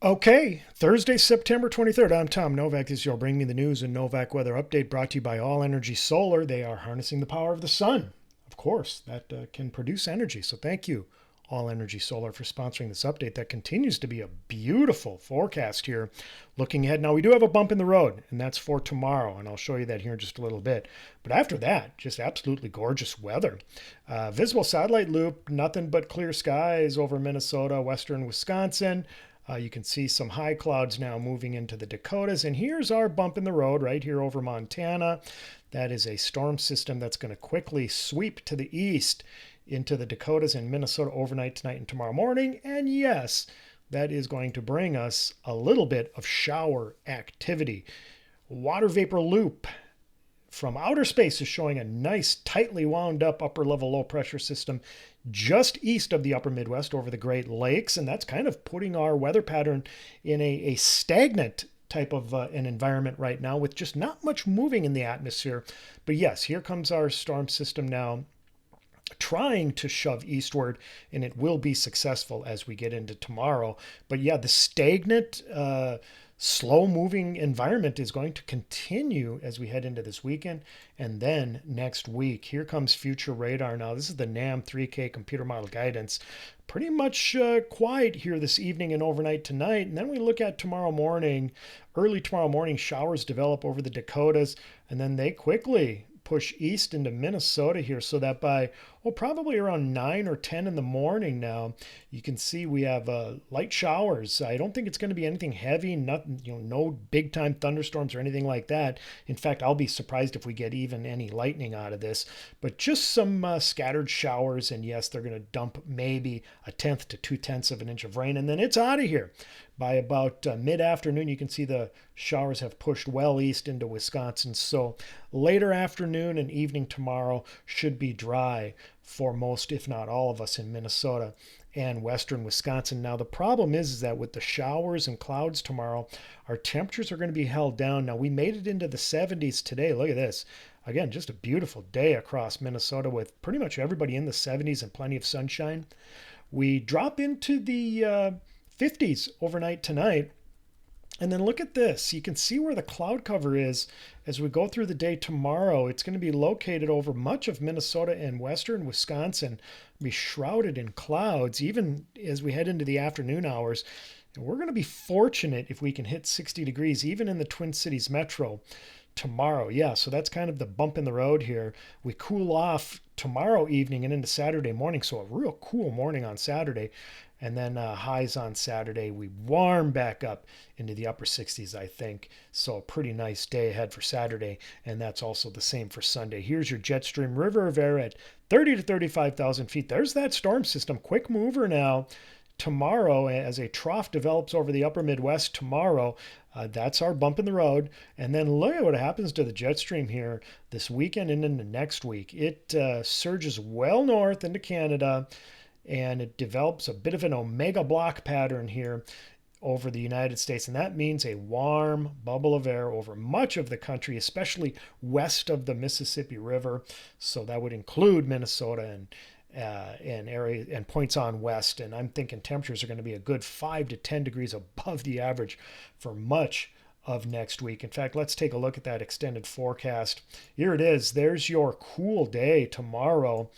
Okay, Thursday, September 23rd. I'm Tom Novak. This is your Bring Me the News and Novak Weather Update brought to you by All Energy Solar. They are harnessing the power of the sun. Of course, that can produce energy. So thank you, All Energy Solar, for sponsoring this update. That continues to be a beautiful forecast here. Looking ahead, now we do have a bump in the road, and that's for tomorrow, and I'll show you that here in just a little bit. But after that, just absolutely gorgeous weather. Visible satellite loop, nothing but clear skies over Minnesota, western Wisconsin. You can see some high clouds now moving into the Dakotas. And here's our bump in the road right here over Montana. That is a storm system that's going to quickly sweep to the east into the Dakotas and Minnesota overnight tonight and tomorrow morning. And yes, that is going to bring us a little bit of shower activity. Water vapor loop from outer space is showing a nice, tightly wound up upper level low pressure system just east of the upper Midwest over the Great Lakes. And that's kind of putting our weather pattern in a stagnant type of an environment right now with just not much moving in the atmosphere. But yes, here comes our storm system now trying to shove eastward, and it will be successful as we get into tomorrow. But yeah, the stagnant, slow moving environment is going to continue as we head into this weekend and then next week. Here comes future radar now. This is the NAM 3K computer model guidance. Pretty much quiet here this evening and overnight tonight. And then we look at tomorrow morning, early tomorrow morning, showers develop over the Dakotas, and then they quickly push east into Minnesota here, so that by probably around 9 or 10 in the morning now, you can see we have light showers. I don't think it's going to be anything heavy, nothing, no big time thunderstorms or anything like that. In fact, I'll be surprised if we get even any lightning out of this, but just some scattered showers. And yes, they're going to dump maybe 1/10 to 2/10 of an inch of rain, and then it's out of here. By about mid-afternoon, you can see the showers have pushed well east into Wisconsin. So later afternoon and evening tomorrow should be dry for most, if not all of us in Minnesota and western Wisconsin. Now, the problem is that with the showers and clouds tomorrow, our temperatures are going to be held down. Now, we made it into the 70s today. Look at this. Again, just a beautiful day across Minnesota with pretty much everybody in the 70s and plenty of sunshine. We drop into the 50s overnight tonight. And then look at this. You can see where the cloud cover is as we go through the day tomorrow. It's going to be located over much of Minnesota and western Wisconsin, be shrouded in clouds, even as we head into the afternoon hours. And we're going to be fortunate if we can hit 60 degrees, even in the Twin Cities metro tomorrow. Yeah, so that's kind of the bump in the road here. We cool off tomorrow evening and into Saturday morning, so a real cool morning on Saturday. And then highs on Saturday, we warm back up into the upper 60s, I think. So a pretty nice day ahead for Saturday, and that's also the same for Sunday. Here's your jet stream river of air at 30 to 35,000 feet. There's that storm system, quick mover now. Tomorrow, as a trough develops over the upper Midwest tomorrow, that's our bump in the road. And then look at what happens to the jet stream here this weekend and into next week. It surges well north into Canada, and it develops a bit of an omega block pattern here over the United States. And that means a warm bubble of air over much of the country, especially west of the Mississippi River. So that would include Minnesota and area and points on west. And I'm thinking temperatures are going to be a good 5 to 10 degrees above the average for much of next week. In fact, let's take a look at that extended forecast. Here it is. There's your cool day tomorrow.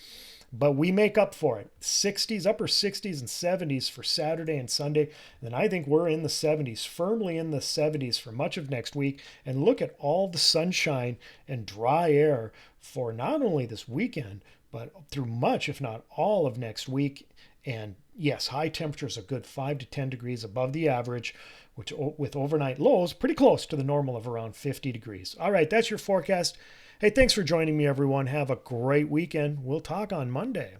But we make up for it. 60s, upper 60s and 70s for Saturday and Sunday. And I think we're in the 70s, firmly in the 70s for much of next week. And look at all the sunshine and dry air for not only this weekend, but through much, if not all of next week. And yes, high temperatures a good 5 to 10 degrees above the average, which with overnight lows pretty close to the normal of around 50 degrees. All right, that's your forecast. Hey, thanks for joining me, everyone. Have a great weekend. We'll talk on Monday.